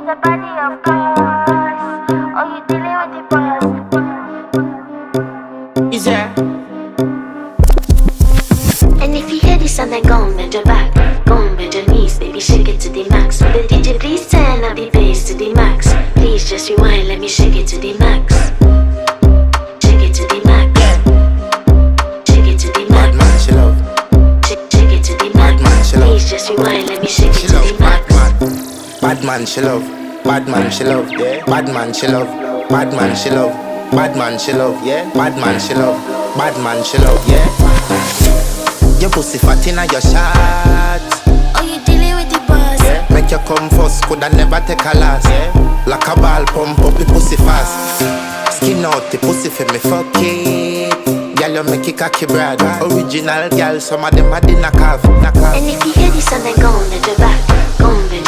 the body, of course. Oh, you dealing with the boss. Is there? And if you hear this sound, then go on bend your back, go on bend your knees, baby, shake it to the max. Will the DJ please turn up the bass to the max? Please just rewind, let me shake it to the max. Shake it to the max. Shake it to the max. Bad man, she love. Shake it to the max. Bad man, she love. Please just rewind, let me shake it She to love the max. bad man, she love. Bad man, she love. Yeah. Bad man, she love. Bad man, she love. Bad man, she love. Yeah. Bad man, she love. Bad man, she love. Yeah. Your pussy fat inna your shot. Oh, you dealing with the boss. Yeah. Make you come first, coulda never take a last. Yeah. Like a ball pump up the pussy fast. Skin out the pussy for me fuck it. Girl, you make it cocky brother. Original girl, some of them a the knock off. And if you hear this sound, then go on bend your back, go on bend